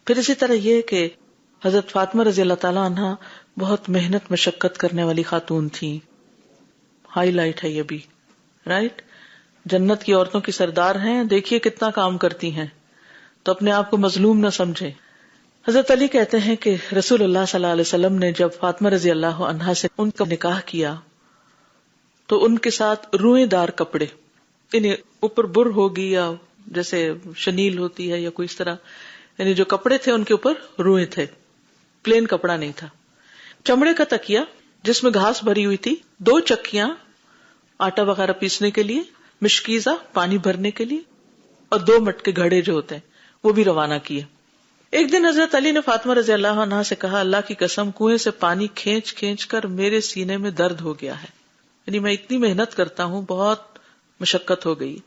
پھر اسی طرح یہ کہ حضرت فاطمہ رضی اللہ تعالیٰ عنہ بہت محنت مشقت کرنے والی خاتون تھیں. ہائی لائٹ ہے یہ بھی، رائٹ. جنت کی عورتوں کی سردار ہیں، دیکھیے کتنا کام کرتی ہیں، تو اپنے آپ کو مظلوم نہ سمجھے. حضرت علی کہتے ہیں کہ رسول اللہ صلی اللہ علیہ وسلم نے جب فاطمہ رضی اللہ عنہا سے ان کا نکاح کیا تو ان کے ساتھ روئیں دار کپڑے، یعنی اوپر بر ہوگی یا جیسے شنیل ہوتی ہے یا کوئی اس طرح، یعنی جو کپڑے تھے ان کے اوپر روئیں تھے، پلین کپڑا نہیں تھا. چمڑے کا تکیا جس میں گھاس بھری ہوئی تھی، 2 چکیاں آٹا وغیرہ پیسنے کے لیے، مشکیزہ پانی بھرنے کے لیے، اور 2 مٹکے گھڑے جو ہوتے ہیں وہ بھی روانہ کیے. ایک دن حضرت علی نے فاطمہ رضی اللہ عنہا سے کہا، اللہ کی قسم کنویں سے پانی کھینچ کھینچ کر میرے سینے میں درد ہو گیا ہے، یعنی میں اتنی محنت کرتا ہوں، بہت مشقت ہو گئی.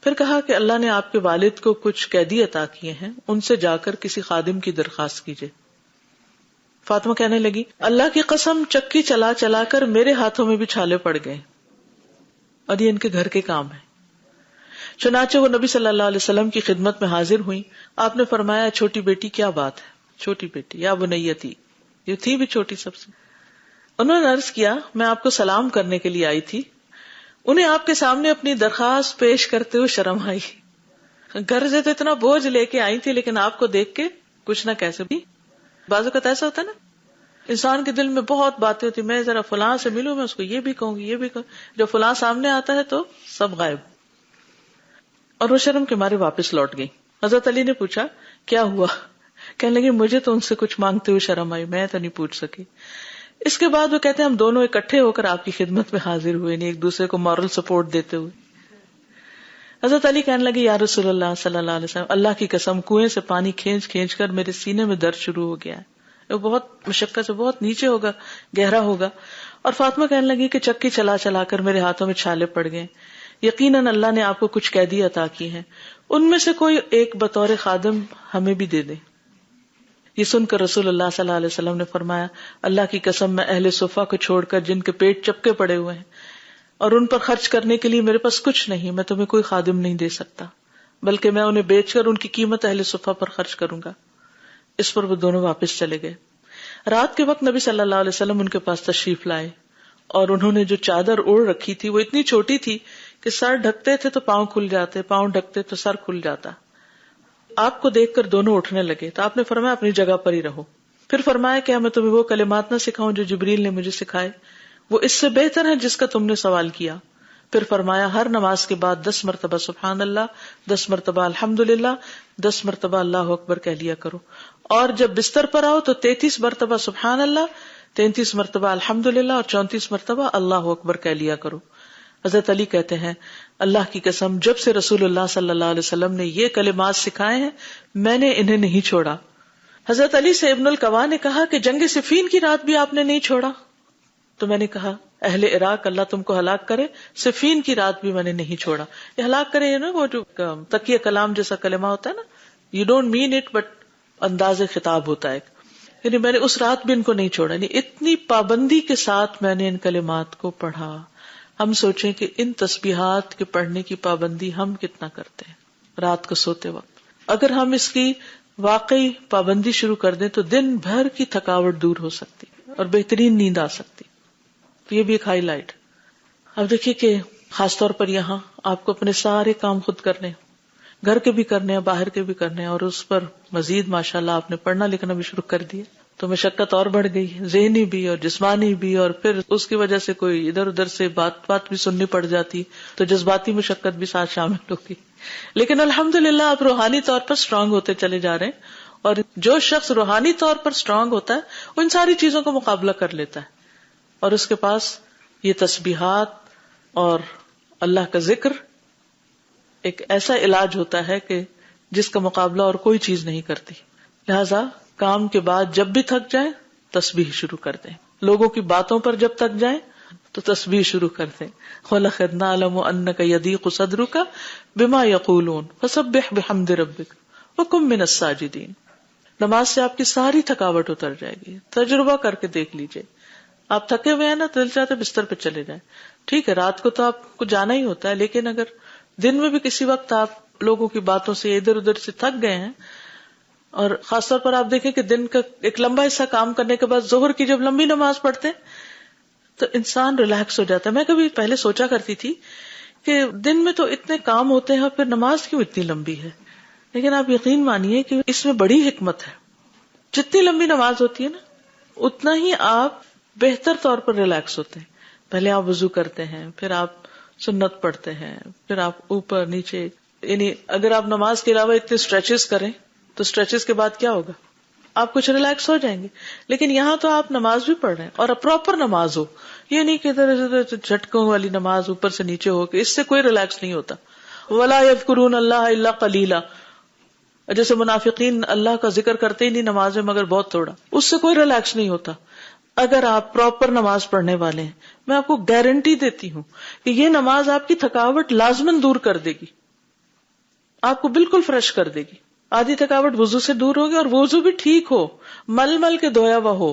پھر کہا کہ اللہ نے آپ کے والد کو کچھ قیدی عطا کیے ہیں، ان سے جا کر کسی خادم کی درخواست کیجیے. فاطمہ کہنے لگی، اللہ کی قسم چکی چلا چلا کر میرے ہاتھوں میں بھی چھالے پڑ گئے، اور یہ ان کے گھر کے کام ہے. چنانچہ وہ نبی صلی اللہ علیہ وسلم کی خدمت میں حاضر ہوئی. آپ نے فرمایا، چھوٹی بیٹی کیا بات ہے؟ چھوٹی بیٹی یا بنیتی، یہ تھی بھی چھوٹی سب سے. انہوں نے عرض کیا، میں آپ کو سلام کرنے کے لیے آئی تھی. انہیں آپ کے سامنے اپنی درخواست پیش کرتے ہوئے شرم آئی. گھر سے تو اتنا بوجھ لے کے آئی تھی، لیکن آپ کو دیکھ کے کچھ نہ کیسے بھی. بعض اوقات ایسا ہوتا ہے نا، انسان کے دل میں بہت باتیں ہوتی، میں ذرا فلاں سے ملوں، میں اس کو یہ بھی کہوں گی، یہ بھی کہوں. جب فلاں سامنے آتا ہے تو سب غائب. اور وہ شرم کے مارے واپس لوٹ گئی. حضرت علی نے پوچھا، کیا ہوا؟ کہنے لگی، مجھے تو ان سے کچھ مانگتے ہوئے شرم آئی، میں تو نہیں پوچھ سکی. اس کے بعد وہ کہتے ہیں ہم دونوں اکٹھے ہو کر آپ کی خدمت میں حاضر ہوئے، نہیں ایک دوسرے کو مورل سپورٹ دیتے ہوئے. حضرت علی کہنے لگے، یا رسول اللہ صلی اللہ علیہ وسلم، اللہ کی قسم کنویں سے پانی کھینچ کھینچ کر میرے سینے میں درد شروع ہو گیا ہے، وہ بہت مشقت سے بہت نیچے ہوگا، گہرا ہوگا. اور فاطمہ کہنے لگی کہ چکی چلا چلا کر میرے ہاتھوں میں چھالے پڑ گئے. یقیناً اللہ نے آپ کو کچھ قیدی عطا کی ہیں، ان میں سے کوئی ایک بطور خادم ہمیں بھی دے دے. یہ سن کر رسول اللہ صلی اللہ علیہ وسلم نے فرمایا، اللہ کی قسم میں اہل صفہ کو چھوڑ کر جن کے پیٹ چپکے پڑے ہوئے ہیں اور ان پر خرچ کرنے کے لیے میرے پاس کچھ نہیں، میں تمہیں کوئی خادم نہیں دے سکتا، بلکہ میں انہیں بیچ کر ان کی قیمت اہل صفہ پر خرچ کروں گا. اس پر وہ دونوں واپس چلے گئے. رات کے وقت نبی صلی اللہ علیہ وسلم ان کے پاس تشریف لائے، اور انہوں نے جو چادر اوڑھ رکھی تھی وہ اتنی چھوٹی تھی کہ سر ڈھکتے تھے تو پاؤں کھل جاتے، پاؤں ڈھکتے تو سر کھل جاتا. آپ کو دیکھ کر دونوں اٹھنے لگے تو آپ نے فرمایا اپنی جگہ پر ہی رہو. پھر فرمایا کیا میں تمہیں وہ کلمات نہ سکھاؤں جو جبریل نے مجھے سکھائے؟ وہ اس سے بہتر ہے جس کا تم نے سوال کیا. پھر فرمایا ہر نماز کے بعد 10 مرتبہ سبحان اللہ، 10 مرتبہ الحمدللہ، 10 مرتبہ اللہ اکبر کہہ لیا کرو، اور جب بستر پر آؤ تو 33 مرتبہ سبحان اللہ، 33 مرتبہ الحمدللہ اور 34 مرتبہ اللہ اکبر کہہ لیا کرو. حضرت علی کہتے ہیں، اللہ کی قسم جب سے رسول اللہ صلی اللہ علیہ وسلم نے یہ کلمات سکھائے ہیں میں نے انہیں نہیں چھوڑا. حضرت علی سے ابن القوا نے کہا کہ جنگ صفین کی رات بھی آپ نے نہیں چھوڑا؟ تو میں نے کہا، اہل عراق اللہ تم کو ہلاک کرے، صفین کی رات بھی میں نے نہیں چھوڑا. یہ ہلاک کرے نا، وہ جو تقیہ کلام جیسا کلمہ ہوتا ہے نا، you don't mean it but انداز خطاب ہوتا ہے، یعنی میں نے اس رات بھی ان کو نہیں چھوڑا. یعنی اتنی پابندی کے ساتھ میں نے ان کلمات کو پڑھا. ہم سوچیں کہ ان تسبیحات کے پڑھنے کی پابندی ہم کتنا کرتے ہیں رات کو سوتے وقت. اگر ہم اس کی واقعی پابندی شروع کر دیں تو دن بھر کی تھکاوٹ دور ہو سکتی اور بہترین نیند آ سکتی. تو یہ بھی ایک ہائی لائٹ. اب دیکھیے کہ خاص طور پر یہاں آپ کو اپنے سارے کام خود کرنے، گھر کے بھی کرنے ہیں، باہر کے بھی کرنے ہیں، اور اس پر مزید ماشاءاللہ آپ نے پڑھنا لکھنا بھی شروع کر دیا تو مشقت اور بڑھ گئی، ذہنی بھی اور جسمانی بھی، اور پھر اس کی وجہ سے کوئی ادھر ادھر سے بات بھی سننی پڑ جاتی تو جذباتی مشقت بھی ساتھ شامل ہوگی. لیکن الحمدللہ آپ روحانی طور پر اسٹرانگ ہوتے چلے جا رہے ہیں، اور جو شخص روحانی طور پر اسٹرانگ ہوتا ہے وہ ان ساری چیزوں کا مقابلہ کر لیتا ہے، اور اس کے پاس یہ تسبیحات اور اللہ کا ذکر ایک ایسا علاج ہوتا ہے کہ جس کا مقابلہ اور کوئی چیز نہیں کرتی. لہذا کام کے بعد جب بھی تھک جائیں تسبیح شروع کر دیں، لوگوں کی باتوں پر جب تک جائیں تو تسبیح شروع کر دیں. وَلَقَدْ نَعْلَمُ أَنَّكَ يَضِيقُ صَدْرُكَ بِمَا يَقُولُونَ فَسَبِّحْ بِحَمْدِ رَبِّكَ وَكُن مِّنَ السَّاجِدِينَ. نماز سے آپ کی ساری تھکاوٹ اتر جائے گی. تجربہ کر کے دیکھ لیجئے. آپ تھکے ہوئے ہیں نا، دل چاہتے بستر پہ چلے جائیں. ٹھیک ہے رات کو تو آپ کو جانا ہی ہوتا ہے، لیکن اگر دن میں بھی کسی وقت آپ لوگوں کی باتوں سے ادھر ادھر سے تھک گئے ہیں اور خاص طور پر آپ دیکھیں کہ دن کا ایک لمبا حصہ کام کرنے کے بعد ظہر کی جب لمبی نماز پڑھتے ہیں تو انسان ریلیکس ہو جاتا ہے. میں کبھی پہلے سوچا کرتی تھی کہ دن میں تو اتنے کام ہوتے ہیں اور پھر نماز کیوں اتنی لمبی ہے, لیکن آپ یقین مانیے کہ اس میں بڑی حکمت ہے. جتنی لمبی نماز ہوتی ہے نا اتنا ہی آپ بہتر طور پر ریلیکس ہوتے ہیں. پہلے آپ وضو کرتے ہیں, پھر آپ سنت پڑھتے ہیں, پھر آپ اوپر نیچے, یعنی اگر آپ نماز کے علاوہ اتنے اسٹریچز کریں تو اسٹریچز کے بعد کیا ہوگا, آپ کچھ ریلیکس ہو جائیں گے. لیکن یہاں تو آپ نماز بھی پڑھ رہے ہیں اور پراپر نماز ہو, یہ نہیں کہ ادھر جھٹکوں والی نماز اوپر سے نیچے ہو کے, اس سے کوئی ریلیکس نہیں ہوتا. وَلَا يَذْكُرُونَ اللَّهَ إِلَّا قَلِيلًا, جیسے منافقین اللہ کا ذکر کرتے ہی نہیں نماز میں مگر بہت تھوڑا, اس سے کوئی ریلیکس نہیں ہوتا. اگر آپ پراپر نماز پڑھنے والے ہیں, میں آپ کو گارنٹی دیتی ہوں کہ یہ نماز آپ کی تھکاوٹ لازماً دور کر دے گی, آپ کو بالکل فریش کر دے گی. آدھی تھکاوٹ وضو سے دور ہوگی, اور وضو بھی ٹھیک ہو, مل مل کے دھویا ہوا ہو,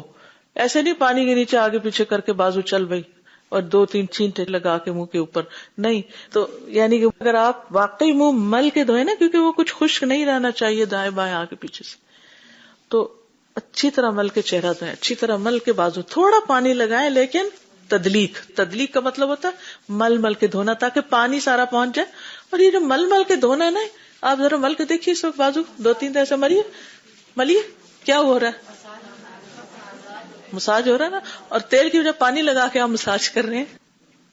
ایسے نہیں پانی کے نیچے آگے پیچھے کر کے بازو چل بھائی اور 2-3 چھینٹے لگا کے منہ کے اوپر نہیں. تو یعنی کہ اگر آپ واقعی منہ مل کے دھوئے نا, کیونکہ وہ کچھ خشک نہیں رہنا چاہیے دائیں بائیں آگے پیچھے سے, تو اچھی طرح مل کے چہرہ دھوئیں, اچھی طرح مل کے بازو, تھوڑا پانی لگائیں لیکن تدلیق کا مطلب ہوتا ہے مل مل کے دھونا تاکہ پانی سارا پہنچ جائے. اور یہ جو مل مل کے دھونا ہے نا, آپ ذرا مل کے دیکھیے اس وقت بازو 2-3 ایسے ملیے کیا ہو رہا ہے, مساج ہو رہا ہے نا. اور تیل کی جب پانی لگا کے آپ مساج کر رہے ہیں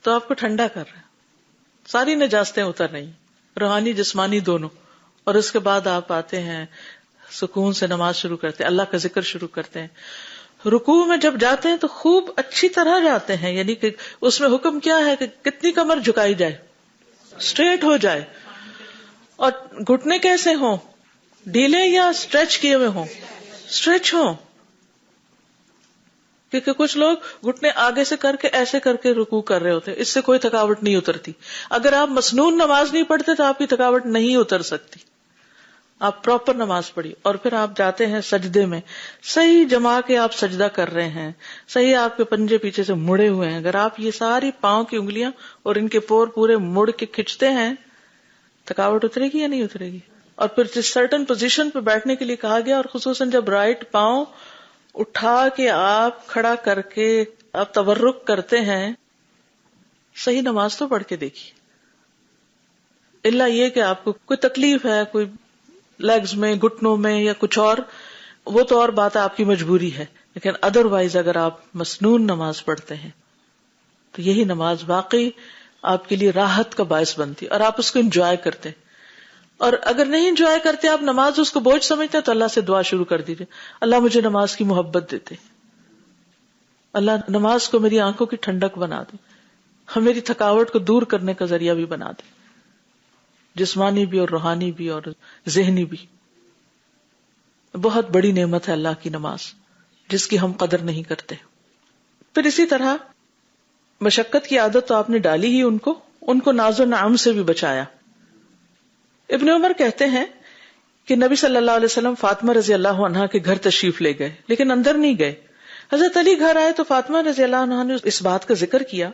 تو آپ کو ٹھنڈا کر رہے ہیں, ساری نجاستیں اتر رہی ہیں, روحانی جسمانی دونوں. اور اس کے بعد آپ آتے ہیں سکون سے نماز شروع کرتے ہیں, اللہ کا ذکر شروع کرتے ہیں. رکوع میں جب جاتے ہیں تو خوب اچھی طرح جاتے ہیں, یعنی کہ اس میں حکم کیا ہے کہ کتنی کمر جھکائی جائے, اسٹریٹ ہو جائے, اور گھٹنے کیسے ہوں, ڈھیلے یا اسٹریچ کیے ہوئے ہوں, اسٹریچ ہوں, کیونکہ کچھ لوگ گھٹنے آگے سے کر کے ایسے کر کے رکوع کر رہے ہوتے, اس سے کوئی تھکاوٹ نہیں اترتی. اگر آپ مسنون نماز نہیں پڑھتے تو آپ کی تھکاوٹ نہیں اتر سکتی. آپ پراپر نماز پڑھی اور پھر آپ جاتے ہیں سجدے میں, صحیح جما کے آپ سجدہ کر رہے ہیں, صحیح آپ کے پنجے پیچھے سے مڑے ہوئے ہیں. اگر آپ یہ ساری پاؤں کی انگلیاں اور ان کے پور پورے مڑ کے کھینچتے ہیں, تھکاوٹ اترے گی یا نہیں اترے گی؟ اور پھر جس سرٹن پوزیشن پہ بیٹھنے کے لیے کہا گیا, اور خصوصاً جب رائٹ پاؤں اٹھا کے آپ کھڑا کر کے آپ تورک کرتے ہیں, صحیح نماز تو پڑھ کے دیکھیے. الا یہ کہ آپ کو کوئی تکلیف ہے, کوئی لیگز میں, گھٹنوں میں یا کچھ اور, وہ تو اور بات ہے, آپ کی مجبوری ہے. لیکن ادروائز اگر آپ مسنون نماز پڑھتے ہیں تو یہی نماز واقعی آپ کے لیے راحت کا باعث بنتی اور آپ اس کو انجوائے کرتے. اور اگر نہیں انجوائے کرتے آپ نماز, اس کو بوجھ سمجھتے تو اللہ سے دعا شروع کر دیجیے, اللہ مجھے نماز کی محبت دیتے, اللہ نماز کو میری آنکھوں کی ٹھنڈک بنا دے, میری تھکاوٹ کو دور کرنے کا ذریعہ بھی بنا دے, جسمانی بھی اور روحانی بھی اور ذہنی بھی. بہت بڑی نعمت ہے اللہ کی نماز, جس کی ہم قدر نہیں کرتے. پھر اسی طرح مشقت کی عادت تو آپ نے ڈالی ہی, ان کو ناز و نعم سے بھی بچایا. ابن عمر کہتے ہیں کہ نبی صلی اللہ علیہ وسلم فاطمہ رضی اللہ عنہا کے گھر تشریف لے گئے لیکن اندر نہیں گئے. حضرت علی گھر آئے تو فاطمہ رضی اللہ عنہا نے اس بات کا ذکر کیا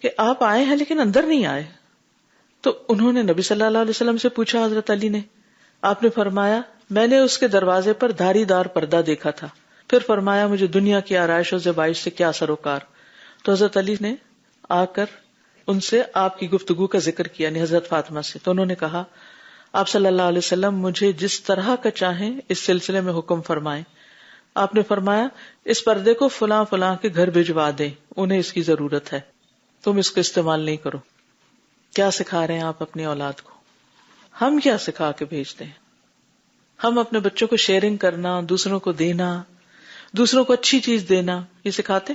کہ آپ آئے ہیں لیکن اندر نہیں آئے. تو انہوں نے نبی صلی اللہ علیہ وسلم سے پوچھا, حضرت علی نے, آپ نے فرمایا میں نے اس کے دروازے پر دھاری دار پردہ دیکھا تھا. پھر فرمایا مجھے دنیا کی آرائش و زیبائش سے کیا سروکار. تو حضرت علی نے آ کر ان سے آپ کی گفتگو کا ذکر کیا, یعنی حضرت فاطمہ سے. تو انہوں نے کہا آپ صلی اللہ علیہ وسلم مجھے جس طرح کا چاہیں اس سلسلے میں حکم فرمائیں. آپ نے فرمایا اس پردے کو فلاں فلاں کے گھر بھجوا دیں, انہیں اس کی ضرورت ہے, تم اس کو استعمال نہیں کرو. کیا سکھا رہے ہیں آپ اپنی اولاد کو؟ ہم کیا سکھا کے بھیجتے ہیں؟ ہم اپنے بچوں کو شیئرنگ کرنا, دوسروں کو دینا, دوسروں کو اچھی چیز دینا, یہ سکھاتے؟